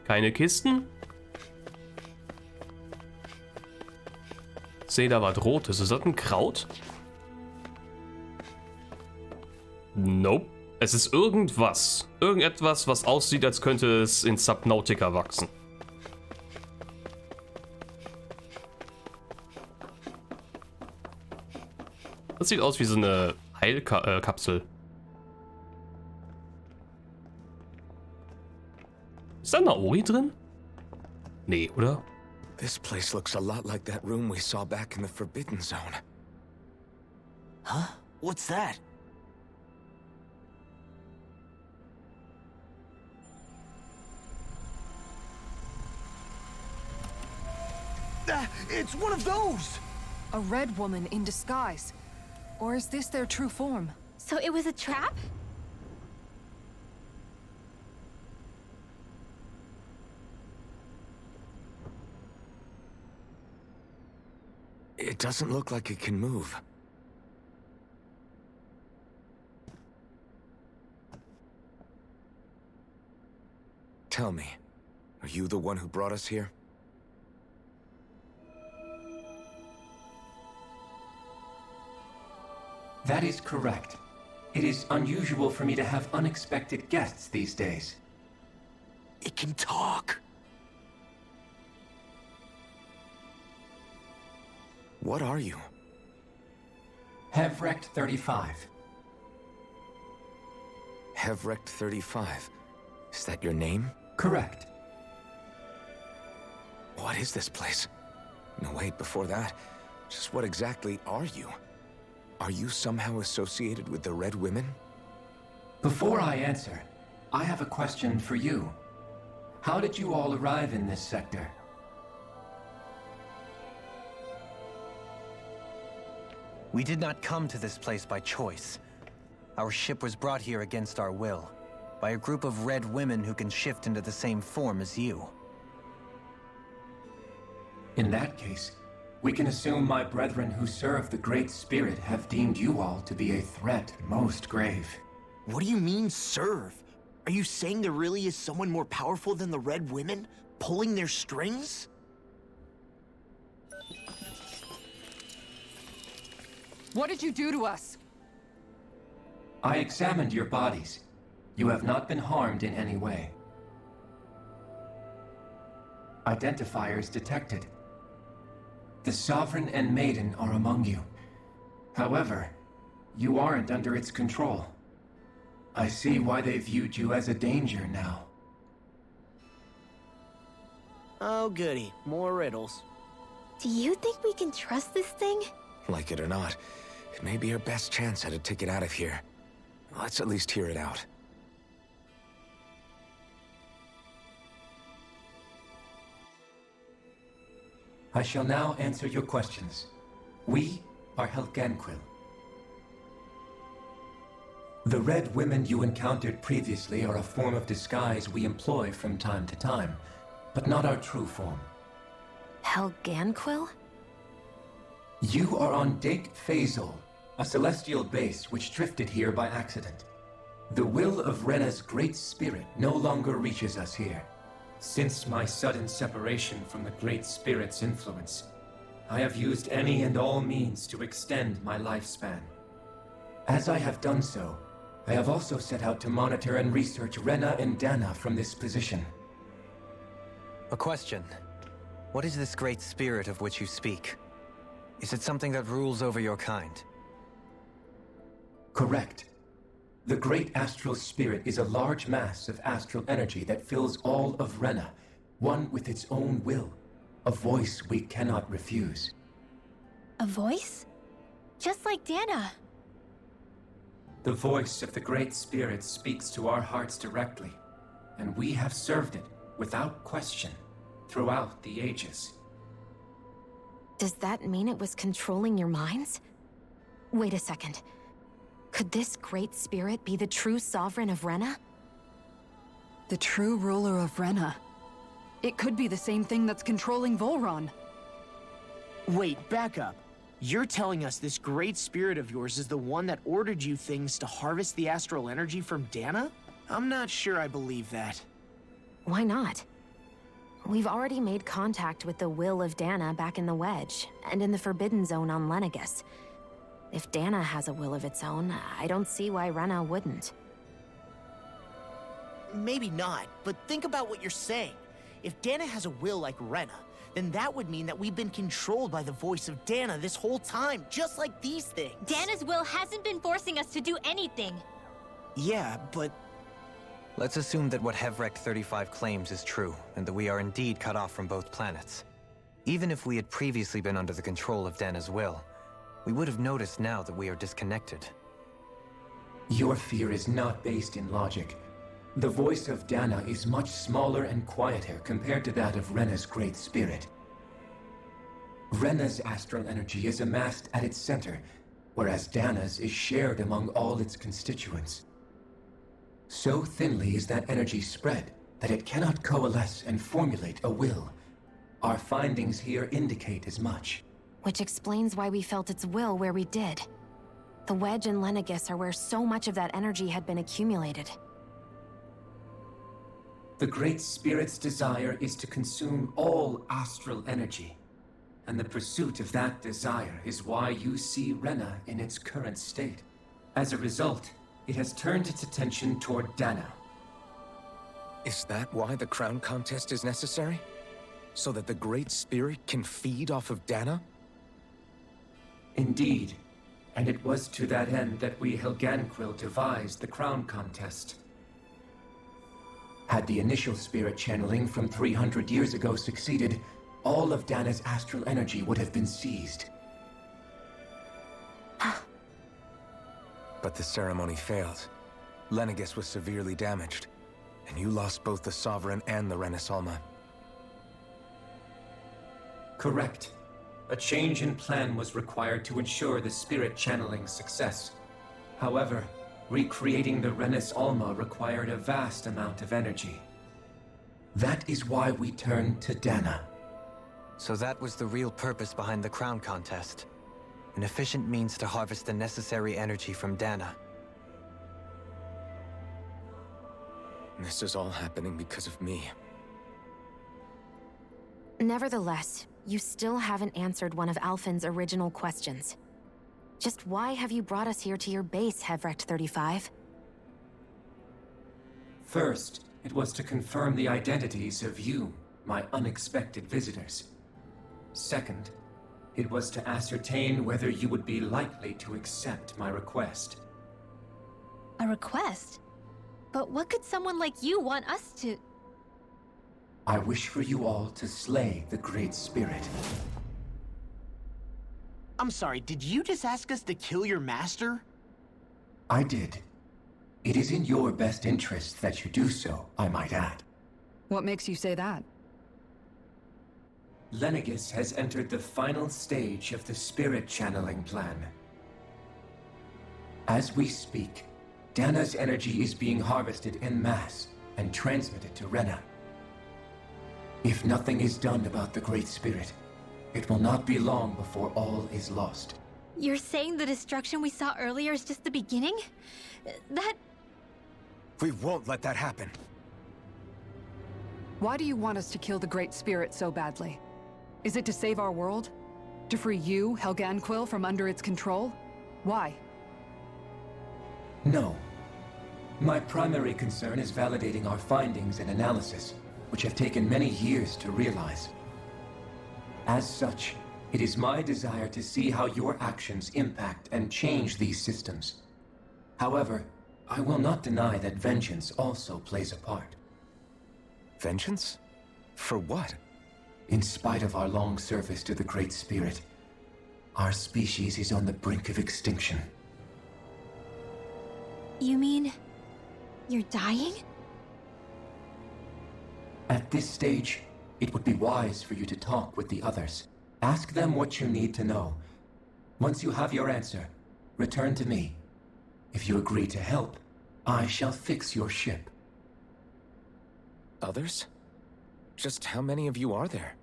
Keine Kisten? Ich sehe da was Rotes. Ist das ein Kraut? Nope. Es ist irgendwas. Irgendetwas, was aussieht, als könnte es in Subnautica wachsen. Das sieht aus wie so eine Heilkapsel. Ist da eine Ori drin? Nee, oder? This place looks a lot like that room we saw back in the Forbidden Zone. Huh? What's that? It's one of those! A red woman in disguise. Or is this their true form? So it was a trap? It doesn't look like it can move. Tell me, are you the one who brought us here? That is correct. It is unusual for me to have unexpected guests these days. It can talk. What are you? Hevrect 35. Hevrect 35. Is that your name? Correct. What is this place? No, wait, before that, just what exactly are you? Are you somehow associated with the Red Women? Before I answer, I have a question for you. How did you all arrive in this sector? We did not come to this place by choice. Our ship was brought here against our will, by a group of red women who can shift into the same form as you. In that case, we can assume my brethren who serve the Great Spirit have deemed you all to be a threat most grave. What do you mean, serve? Are you saying there really is someone more powerful than the Red Women, pulling their strings? What did you do to us? I examined your bodies. You have not been harmed in any way. Identifiers detected. The Sovereign and Maiden are among you. However, you aren't under its control. I see why they viewed you as a danger now. Oh goody, more riddles. Do you think we can trust this thing? Like it or not, it may be our best chance at a ticket out of here. Let's at least hear it out. I shall now answer your questions. We are Helganquil. The Red Women you encountered previously are a form of disguise we employ from time to time, but not our true form. Helganquil? You are on Daeq Faezol, a celestial base which drifted here by accident. The will of Rena's great spirit no longer reaches us here. Since my sudden separation from the Great Spirit's influence, I have used any and all means to extend my lifespan. As I have done so, I have also set out to monitor and research Rena and Dana from this position. A question. What is this great spirit of which you speak? Is it something that rules over your kind? Correct. The Great Astral Spirit is a large mass of astral energy that fills all of Rena, one with its own will, a voice we cannot refuse. A voice? Just like Dana. The voice of the Great Spirit speaks to our hearts directly, and we have served it, without question, throughout the ages. Does that mean it was controlling your minds? Wait a second. Could this Great Spirit be the true Sovereign of Rena? The true ruler of Rena. It could be the same thing that's controlling Volron. Wait, back up. You're telling us this great spirit of yours is the one that ordered you things to harvest the astral energy from Dana? I'm not sure I believe that. Why not? We've already made contact with the will of Dana back in the Wedge, and in the Forbidden Zone on Lenegus. If Dana has a will of its own, I don't see why Rena wouldn't. Maybe not, but think about what you're saying. If Dana has a will like Rena, then that would mean that we've been controlled by the voice of Dana this whole time, just like these things. Dana's will hasn't been forcing us to do anything. Yeah, but Let's assume that what Hevrecht 35 claims is true, and that we are indeed cut off from both planets. Even if we had previously been under the control of Dana's will, we would have noticed now that we are disconnected. Your fear is not based in logic. The voice of Dana is much smaller and quieter compared to that of Rena's great spirit. Rena's astral energy is amassed at its center, whereas Dana's is shared among all its constituents. So thinly is that energy spread that it cannot coalesce and formulate a will. Our findings here indicate as much. Which explains why we felt its will where we did. The Wedge and Lenegus are where so much of that energy had been accumulated. The Great Spirit's desire is to consume all astral energy. And the pursuit of that desire is why you see Rena in its current state. As a result, it has turned its attention toward Dana. Is that why the crown contest is necessary? So that the Great Spirit can feed off of Dana? Indeed. And it was to that end that we Helganquil devised the crown contest. Had the initial spirit channeling from 300 years ago succeeded, all of Dana's astral energy would have been seized. But the ceremony failed. Lenegus was severely damaged, and you lost both the Sovereign and the Renasalma. Correct. A change in plan was required to ensure the spirit channeling's success. However, recreating the Renis Alma required a vast amount of energy. That is why we turned to Dana. So that was the real purpose behind the crown contest. An efficient means to harvest the necessary energy from Dana. This is all happening because of me. Nevertheless, you still haven't answered one of Alphen's original questions. Just why have you brought us here to your base, Hevrecht 35? First, it was to confirm the identities of you, my unexpected visitors. Second, it was to ascertain whether you would be likely to accept my request. A request? But what could someone like you want us to... I wish for you all to slay the Great Spirit. I'm sorry, did you just ask us to kill your master? I did. It is in your best interest that you do so, I might add. What makes you say that? Lenegus has entered the final stage of the spirit channeling plan. As we speak, Dana's energy is being harvested en masse and transmitted to Rena. If nothing is done about the Great Spirit, it will not be long before all is lost. You're saying the destruction we saw earlier is just the beginning? That... We won't let that happen. Why do you want us to kill the Great Spirit so badly? Is it to save our world? To free you, Helganquil, from under its control? Why? No. My primary concern is validating our findings and analysis, which have taken many years to realize. As such, it is my desire to see how your actions impact and change these systems. However, I will not deny that vengeance also plays a part. Vengeance? For what? In spite of our long service to the Great Spirit, our species is on the brink of extinction. You mean... you're dying? At this stage, it would be wise for you to talk with the others. Ask them what you need to know. Once you have your answer, return to me. If you agree to help, I shall fix your ship. Others? Just how many of you are there?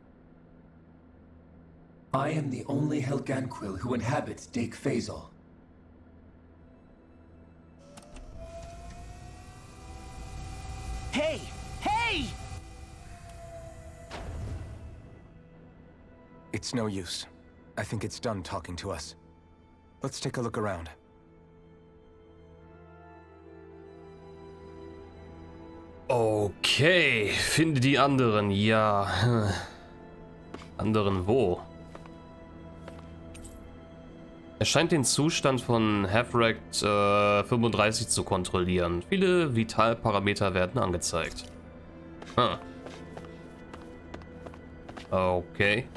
I am the only Helganquil who inhabits Daeq Faezol. Hey! Hey! It's no use. I think it's done talking to us. Let's take a look around. Okay, finde die anderen, ja. Anderen wo? Er scheint den Zustand von Havrekt 35 zu kontrollieren. Viele Vitalparameter werden angezeigt. Hm. Okay.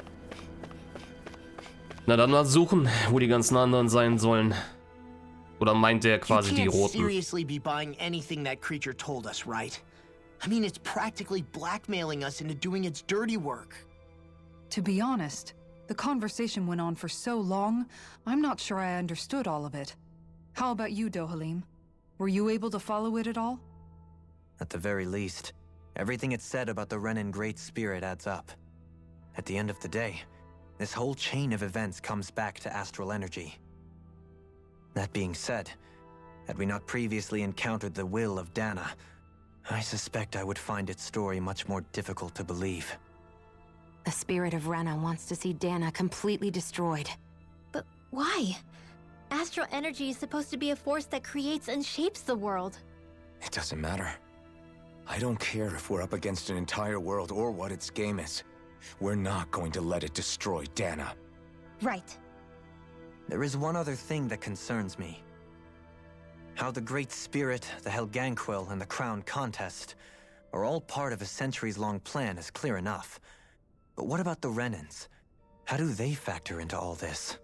Na dann mal suchen, wo die ganzen anderen sein sollen. Oder meint er quasi die You can't roten? seriously be buying anything that creature told us, right? I mean, it's practically blackmailing us into doing its dirty work. To be honest, the conversation went on for so long, I'm not sure I understood all of it. How about you, Dohalim? Were you able to follow it at all? At the very least, everything it said about the Renan Great Spirit adds up. At the end of the day, this whole chain of events comes back to astral energy. That being said, had we not previously encountered the will of Dana, I suspect I would find its story much more difficult to believe. The spirit of Rena wants to see Dana completely destroyed. But why? Astral energy is supposed to be a force that creates and shapes the world. It doesn't matter. I don't care if we're up against an entire world or what its game is. We're not going to let it destroy Dana. Right. There is one other thing that concerns me. How the Great Spirit, the Helganquil, and the Crown Contest are all part of a centuries-long plan is clear enough. But what about the Renans? How do they factor into all this?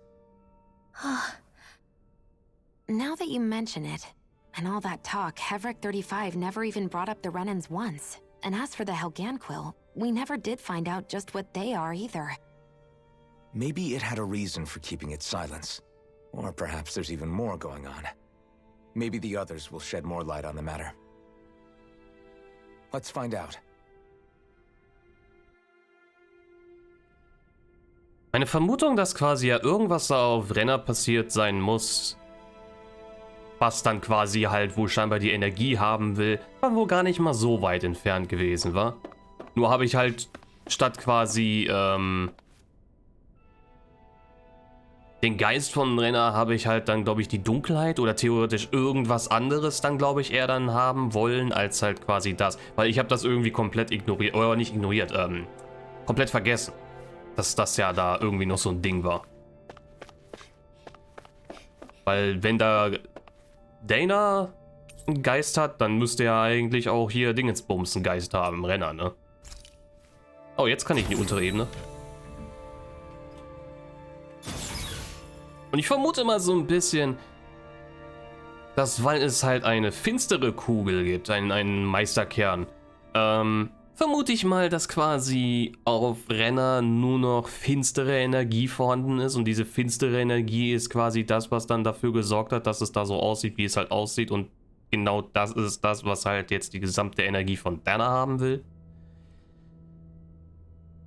Now that you mention it, and all that talk, Havrekt 35 never even brought up the Renans once. And as for the Helganquil, we never did find out just what they are either. Maybe it had a reason for keeping its silence. Or perhaps there's even more going on. Maybe the others will shed more light on the matter. Let's find out. Meine Vermutung, dass quasi ja irgendwas da auf Renner passiert sein muss, was dann quasi halt wohl scheinbar die Energie haben will, war wohl gar nicht mal so weit entfernt gewesen, war. Nur habe ich halt statt quasi den Geist von Renner habe ich halt dann, glaube ich, die Dunkelheit oder theoretisch irgendwas anderes dann, glaube ich, eher dann haben wollen, als halt quasi das. Weil ich habe das irgendwie komplett ignoriert, oder nicht ignoriert, komplett vergessen, dass das ja da irgendwie noch so ein Ding war. Weil wenn da Dana einen Geist hat, dann müsste er eigentlich auch hier Dingensbums einen Geist haben, Renner, ne? Oh, jetzt kann ich in die untere Ebene. Und ich vermute mal so ein bisschen, dass, weil es halt eine finstere Kugel gibt, einen Meisterkern, vermute ich mal, dass quasi auf Renner nur noch finstere Energie vorhanden ist. Und diese finstere Energie ist quasi das, was dann dafür gesorgt hat, dass es da so aussieht, wie es halt aussieht. Und genau das ist das, was halt jetzt die gesamte Energie von Dana haben will.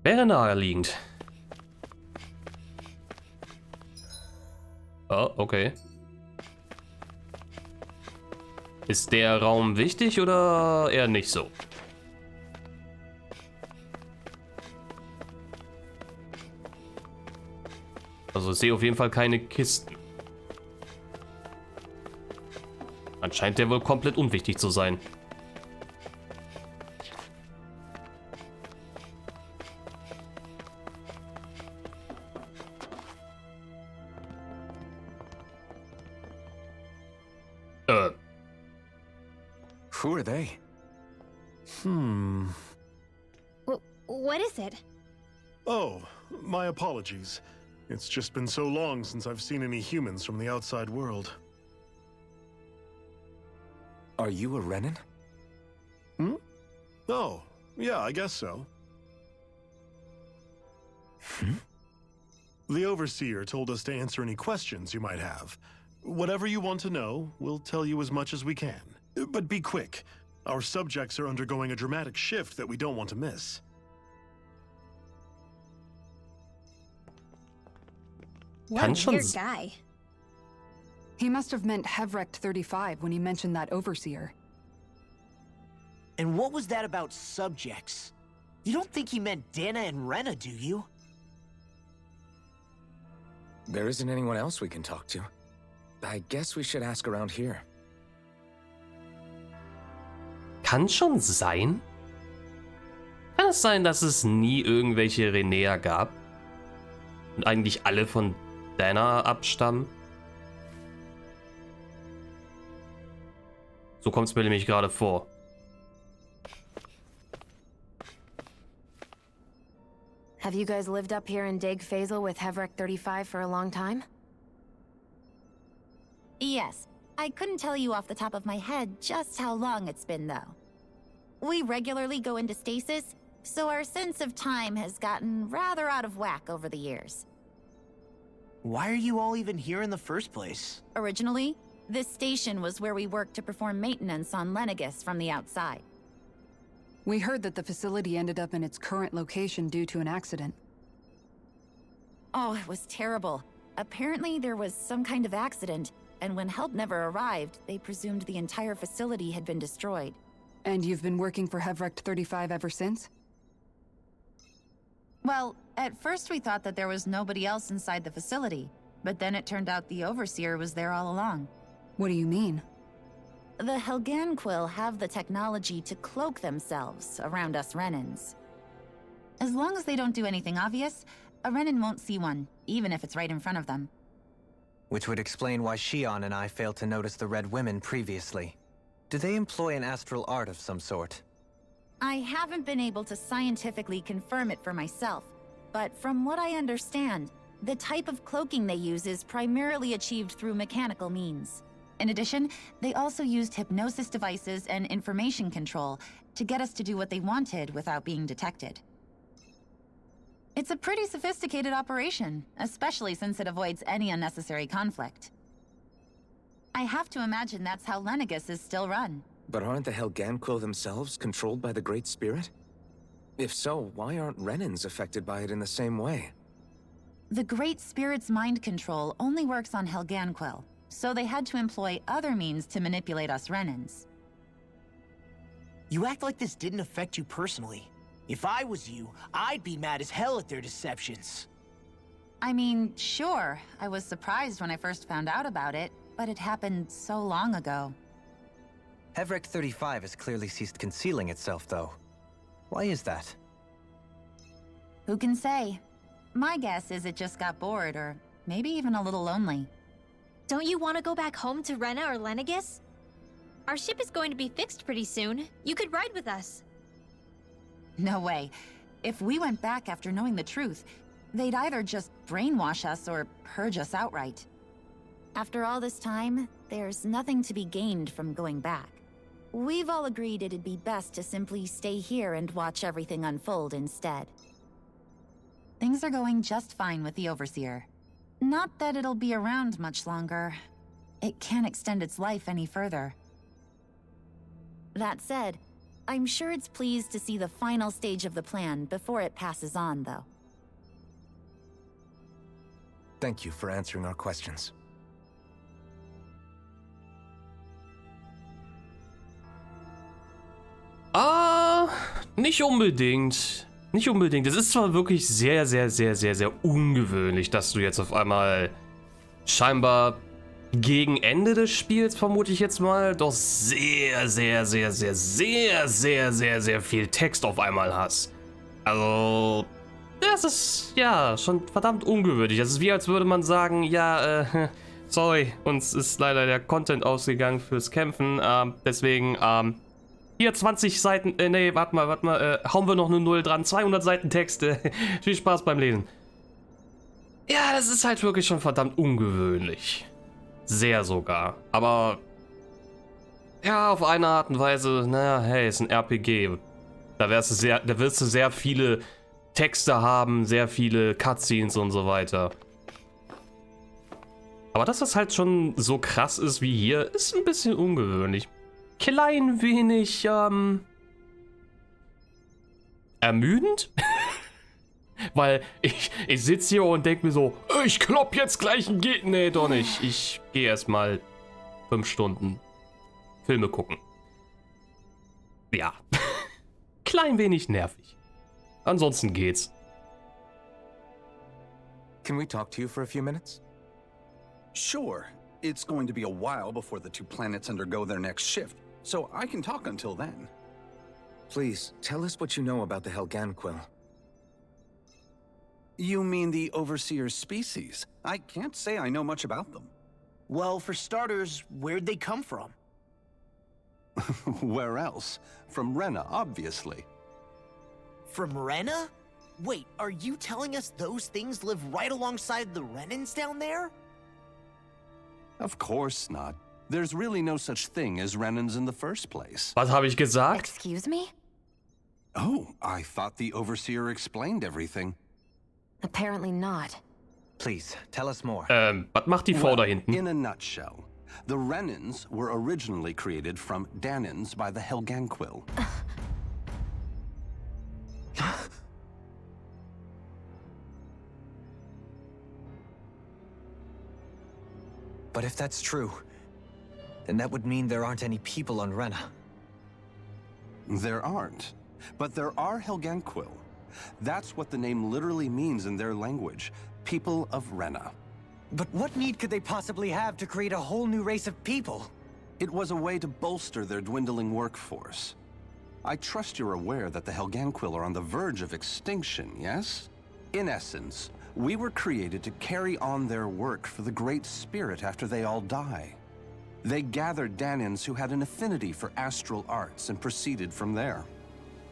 Wäre naheliegend. Oh, okay. Ist der Raum wichtig oder eher nicht so? Also ich sehe auf jeden Fall keine Kisten. Anscheinend der wohl komplett unwichtig zu sein. Who are they? What is it? Oh, my apologies. It's just been so long since I've seen any humans from the outside world. Are you a Renan? Hmm? Oh, yeah, I guess so. The Overseer told us to answer any questions you might have. Whatever you want to know, we'll tell you as much as we can. But be quick. Our subjects are undergoing a dramatic shift that we don't want to miss. What a schon weird guy. He must have meant Havrekt 35 when he mentioned that Overseer. And what was that about subjects? You don't think he meant Dana and Rena, do you? There isn't anyone else we can talk to. I guess we should ask around here. Kann schon sein? Kann es sein, dass es nie irgendwelche Renäer gab? Und eigentlich alle von Dana abstammen? So kommt es mir nämlich gerade vor. Have you guys lived up here in Daeq Faezol with Hevrek 35 for a long time? Yes. I couldn't tell you off the top of my head just how long it's been, though. We regularly go into stasis, so our sense of time has gotten rather out of whack over the years. Why are you all even here in the first place? Originally, this station was where we worked to perform maintenance on Lenegis from the outside. We heard that the facility ended up in its current location due to an accident. Oh, it was terrible. Apparently there was some kind of accident, and when help never arrived, they presumed the entire facility had been destroyed. And you've been working for Hevrek 35 ever since? Well, at first we thought that there was nobody else inside the facility, but then it turned out the Overseer was there all along. What do you mean? The Helganquill have the technology to cloak themselves around us Renans. As long as they don't do anything obvious, a Renan won't see one, even if it's right in front of them. Which would explain why Shion and I failed to notice the Red Women previously. Do they employ an astral art of some sort? I haven't been able to scientifically confirm it for myself, but from what I understand, the type of cloaking they use is primarily achieved through mechanical means. In addition, they also used hypnosis devices and information control to get us to do what they wanted without being detected. It's a pretty sophisticated operation, especially since it avoids any unnecessary conflict. I have to imagine that's how Lenegis is still run. But aren't the Helganquill themselves controlled by the Great Spirit? If so, why aren't Renans affected by it in the same way? The Great Spirit's mind control only works on Helganquill, so they had to employ other means to manipulate us Renans. You act like this didn't affect you personally. If I was you, I'd be mad as hell at their deceptions. I mean, sure, I was surprised when I first found out about it, but it happened so long ago. Hevrek 35 has clearly ceased concealing itself, though. Why is that? Who can say? My guess is it just got bored, or maybe even a little lonely. Don't you want to go back home to Rena or Lenegis? Our ship is going to be fixed pretty soon. You could ride with us. No way. If we went back after knowing the truth, they'd either just brainwash us or purge us outright. After all this time, there's nothing to be gained from going back. We've all agreed it'd be best to simply stay here and watch everything unfold instead. Things are going just fine with the Overseer. Not that it'll be around much longer. It can't extend its life any further. That said, I'm sure it's pleased to see the final stage of the plan before it passes on, though. Thank you for answering our questions. Nicht unbedingt. Nicht unbedingt. Es ist zwar wirklich sehr, sehr, sehr, sehr, sehr ungewöhnlich, dass du jetzt auf einmal scheinbar gegen Ende des Spiels, vermute ich jetzt mal, doch sehr, sehr, sehr, sehr, sehr, sehr, sehr, sehr viel Text auf einmal hast. Also, das ist ja schon verdammt ungewöhnlich. Das ist wie, als würde man sagen, ja, sorry, uns ist leider der Content ausgegangen fürs Kämpfen, deswegen, hier 20 Seiten, nee, warte mal, hauen wir noch eine 0 dran, 200 Seiten Text, viel Spaß beim Lesen. Ja, das ist halt wirklich schon verdammt ungewöhnlich. Sehr sogar, aber ja, auf eine Art und Weise, naja, hey, ist ein RPG. Da wirst du sehr viele Texte haben, sehr viele Cutscenes und so weiter. Aber dass das halt schon so krass ist wie hier, ist ein bisschen ungewöhnlich. Klein wenig, ermüdend? Weil ich sitze hier und denke mir so, ich klopp jetzt gleich ein Gegner. Nee, doch nicht. Ich gehe erstmal 5 Stunden Filme gucken. Ja. Klein wenig nervig. Ansonsten geht's. Can we talk to you for a few minutes? Sure. It's going to be a while before the two planets undergo their next shift, so I can talk until then. Please, tell us what you know about the Helganquil. You mean the Overseer's species? I can't say I know much about them. Well, for starters, where'd they come from? Where else? From Rena, obviously. From Rena? Wait, are you telling us those things live right alongside the Renans down there? Of course not. There's really no such thing as Renans in the first place. Was habe ich gesagt? Excuse me? Oh, I thought the Overseer explained everything. Apparently not. Please, tell us more. Was macht die Frau da hinten? In a nutshell, the Renans were originally created from Danans by the Helganquil. But if that's true, then that would mean there aren't any people on Rena. There aren't. But there are Helganquil. That's what the name literally means in their language. People of Rena. But what need could they possibly have to create a whole new race of people? It was a way to bolster their dwindling workforce. I trust you're aware that the Helganquil are on the verge of extinction, yes? In essence, we were created to carry on their work for the Great Spirit after they all die. They gathered Danans who had an affinity for astral arts and proceeded from there.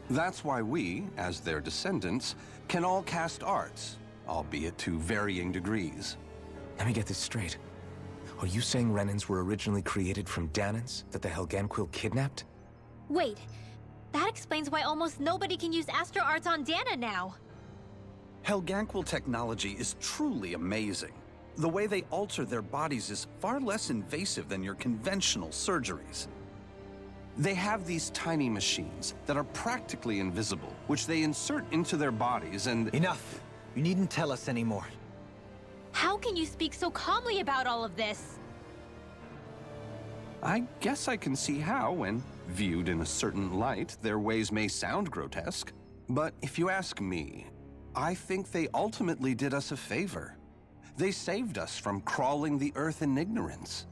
That's why we, as their descendants, can all cast arts, albeit to varying degrees. Let me get this straight. Are you saying Renans were originally created from Danans that the Helganquil kidnapped? Wait, that explains why almost nobody can use astro arts on Dana now. Helganquil technology is truly amazing. The way they alter their bodies is far less invasive than your conventional surgeries. They have these tiny machines that are practically invisible, which they insert into their bodies and— Enough! You needn't tell us anymore. How can you speak so calmly about all of this? I guess I can see how, when viewed in a certain light, their ways may sound grotesque. But if you ask me, I think they ultimately did us a favor. They saved us from crawling the earth in ignorance.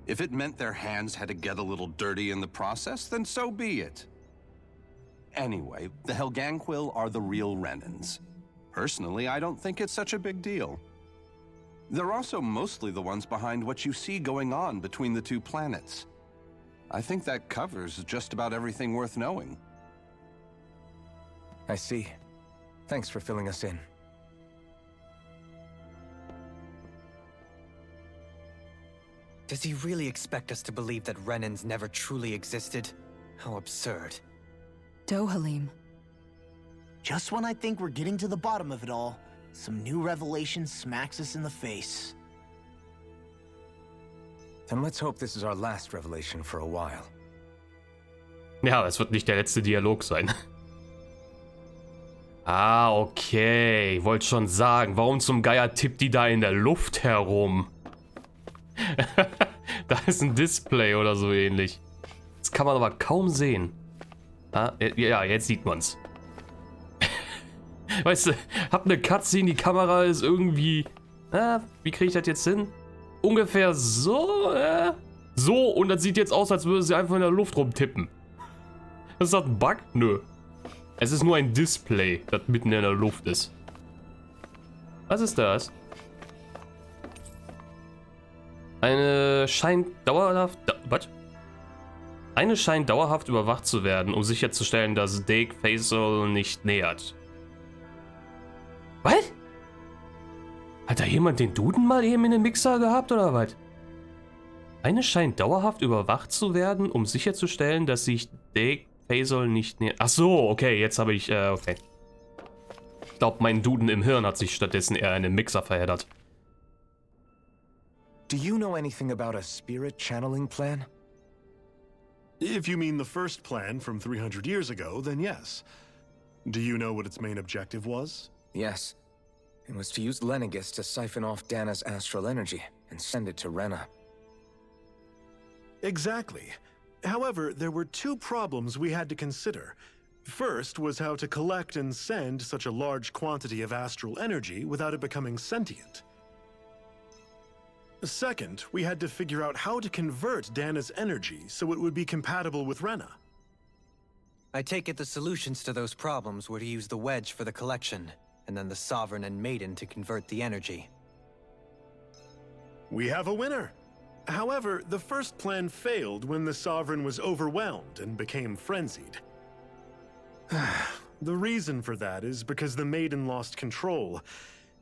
If it meant their hands had to get a little dirty in the process, then so be it. Anyway, the Helganquil are the real Renans. Personally, I don't think it's such a big deal. They're also mostly the ones behind what you see going on between the two planets. I think that covers just about everything worth knowing. I see. Thanks for filling us in. Does he really expect us to believe that Renans never truly existed? How absurd. Dohalim. Just when I think we're getting to the bottom of it all, some new revelation smacks us in the face. Then let's hope this is our last revelation for a while. Ja, es wird nicht der letzte Dialog sein. Ah, okay. Wollte schon sagen, warum zum Geier tippt die da in der Luft herum? Da ist ein Display oder so ähnlich. Das kann man aber kaum sehen. Ah, ja, jetzt sieht man's. Weißt du, hab eine Cutscene, die Kamera ist irgendwie... wie kriege ich das jetzt hin? Ungefähr so, so, und das sieht jetzt aus, als würde sie einfach in der Luft rumtippen. Ist das ein Bug? Nö. Es ist nur ein Display, das mitten in der Luft ist. Was ist das? Eine scheint dauerhaft... Was? Eine scheint dauerhaft überwacht zu werden, um sicherzustellen, dass Daeq Faezol nicht nähert. Was? Hat da jemand den Duden mal eben in den Mixer gehabt, oder was? Eine scheint dauerhaft überwacht zu werden, um sicherzustellen, dass sich Daeq Faezol nicht nähert. Ach so, okay, jetzt habe ich... okay. Ich glaube, mein Duden im Hirn hat sich stattdessen eher in den Mixer verheddert. Do you know anything about a spirit channeling plan? If you mean the first plan from 300 years ago, then yes. Do you know what its main objective was? Yes. It was to use Lenegis to siphon off Dana's astral energy and send it to Rena. Exactly. However, there were two problems we had to consider. First was how to collect and send such a large quantity of astral energy without it becoming sentient. Second, we had to figure out how to convert Dana's energy so it would be compatible with Rena. I take it the solutions to those problems were to use the wedge for the collection, and then the Sovereign and Maiden to convert the energy. We have a winner! However, the first plan failed when the Sovereign was overwhelmed and became frenzied. The reason for that is because the Maiden lost control.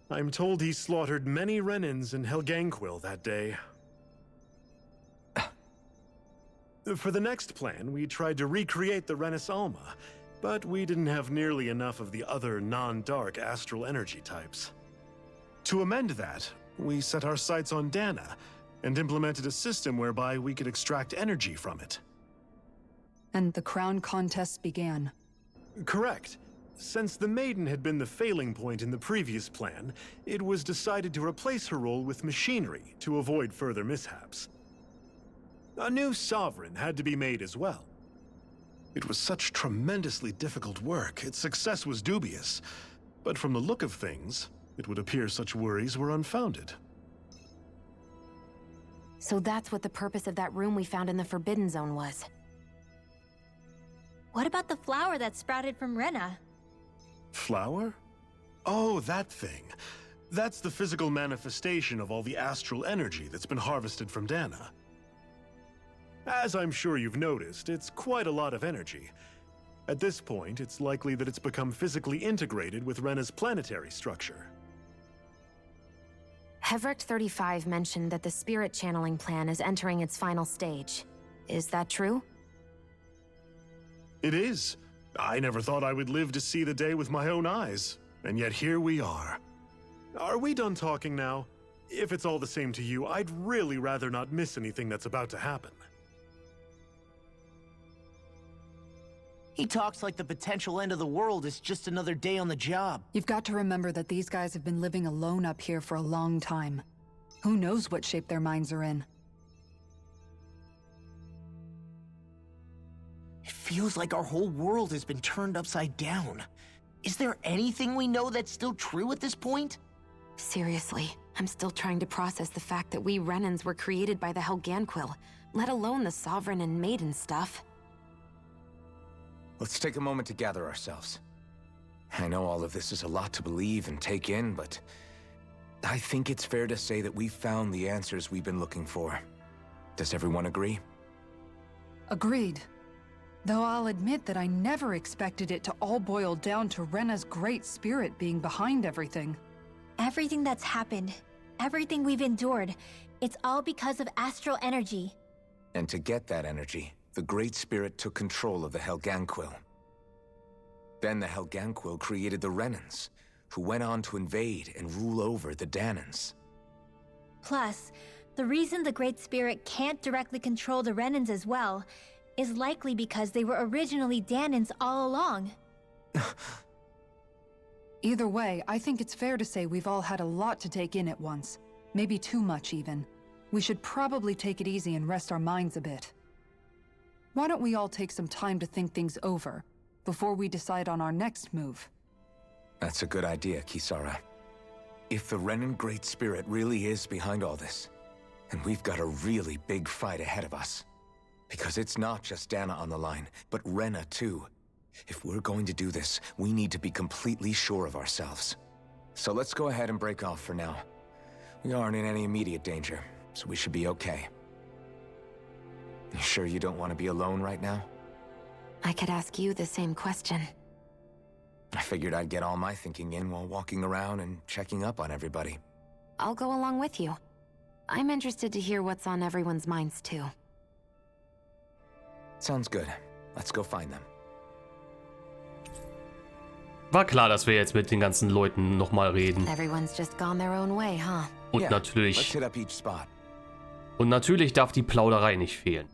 I'm told he slaughtered many Renans in Helganquil that day. For the next plan, we tried to recreate the Renis Alma, but we didn't have nearly enough of the other non-dark astral energy types. To amend that, we set our sights on Dana, and implemented a system whereby we could extract energy from it. And the crown contests began. Correct. Since the Maiden had been the failing point in the previous plan, it was decided to replace her role with machinery to avoid further mishaps. A new Sovereign had to be made as well. It was such tremendously difficult work, its success was dubious. But from the look of things, it would appear such worries were unfounded. So that's what the purpose of that room we found in the Forbidden Zone was. What about the flower that sprouted from Rena? Flower? Oh, that thing. That's the physical manifestation of all the astral energy that's been harvested from Dana. As I'm sure you've noticed, it's quite a lot of energy. At this point, it's likely that it's become physically integrated with Rena's planetary structure. Hevrecht 35 mentioned that the spirit channeling plan is entering its final stage. Is that true? It is. I never thought I would live to see the day with my own eyes, and yet here we are. Are we done talking now? If it's all the same to you, I'd really rather not miss anything that's about to happen. He talks like the potential end of the world is just another day on the job. You've got to remember that these guys have been living alone up here for a long time. Who knows what shape their minds are in? It feels like our whole world has been turned upside down. Is there anything we know that's still true at this point? Seriously, I'm still trying to process the fact that we Renans were created by the Helganquil, let alone the Sovereign and Maiden stuff. Let's take a moment to gather ourselves. I know all of this is a lot to believe and take in, but I think it's fair to say that we've found the answers we've been looking for. Does everyone agree? Agreed. Though I'll admit that I never expected it to all boil down to Rena's great spirit being behind everything. Everything that's happened, everything we've endured, it's all because of astral energy. And to get that energy, the Great Spirit took control of the Helganquil. Then the Helganquil created the Renans, who went on to invade and rule over the Danans. Plus, the reason the Great Spirit can't directly control the Renans as well is likely because they were originally Danans all along. Either way, I think it's fair to say we've all had a lot to take in at once. Maybe too much, even. We should probably take it easy and rest our minds a bit. Why don't we all take some time to think things over, before we decide on our next move? That's a good idea, Kisara. If the Renan Great Spirit really is behind all this, then we've got a really big fight ahead of us. Because it's not just Dana on the line, but Rena too. If we're going to do this, we need to be completely sure of ourselves. So let's go ahead and break off for now. We aren't in any immediate danger, so we should be okay. You sure you don't want to be alone right now? I could ask you the same question. I figured I'd get all my thinking in while walking around and checking up on everybody. I'll go along with you. I'm interested to hear what's on everyone's minds too. Sounds good. Let's go find them. War klar, dass wir jetzt mit den ganzen Leuten nochmal reden. Everyone's just gone their own way, huh? Und Yeah, natürlich. let's hit up each spot. Und natürlich darf die Plauderei nicht fehlen.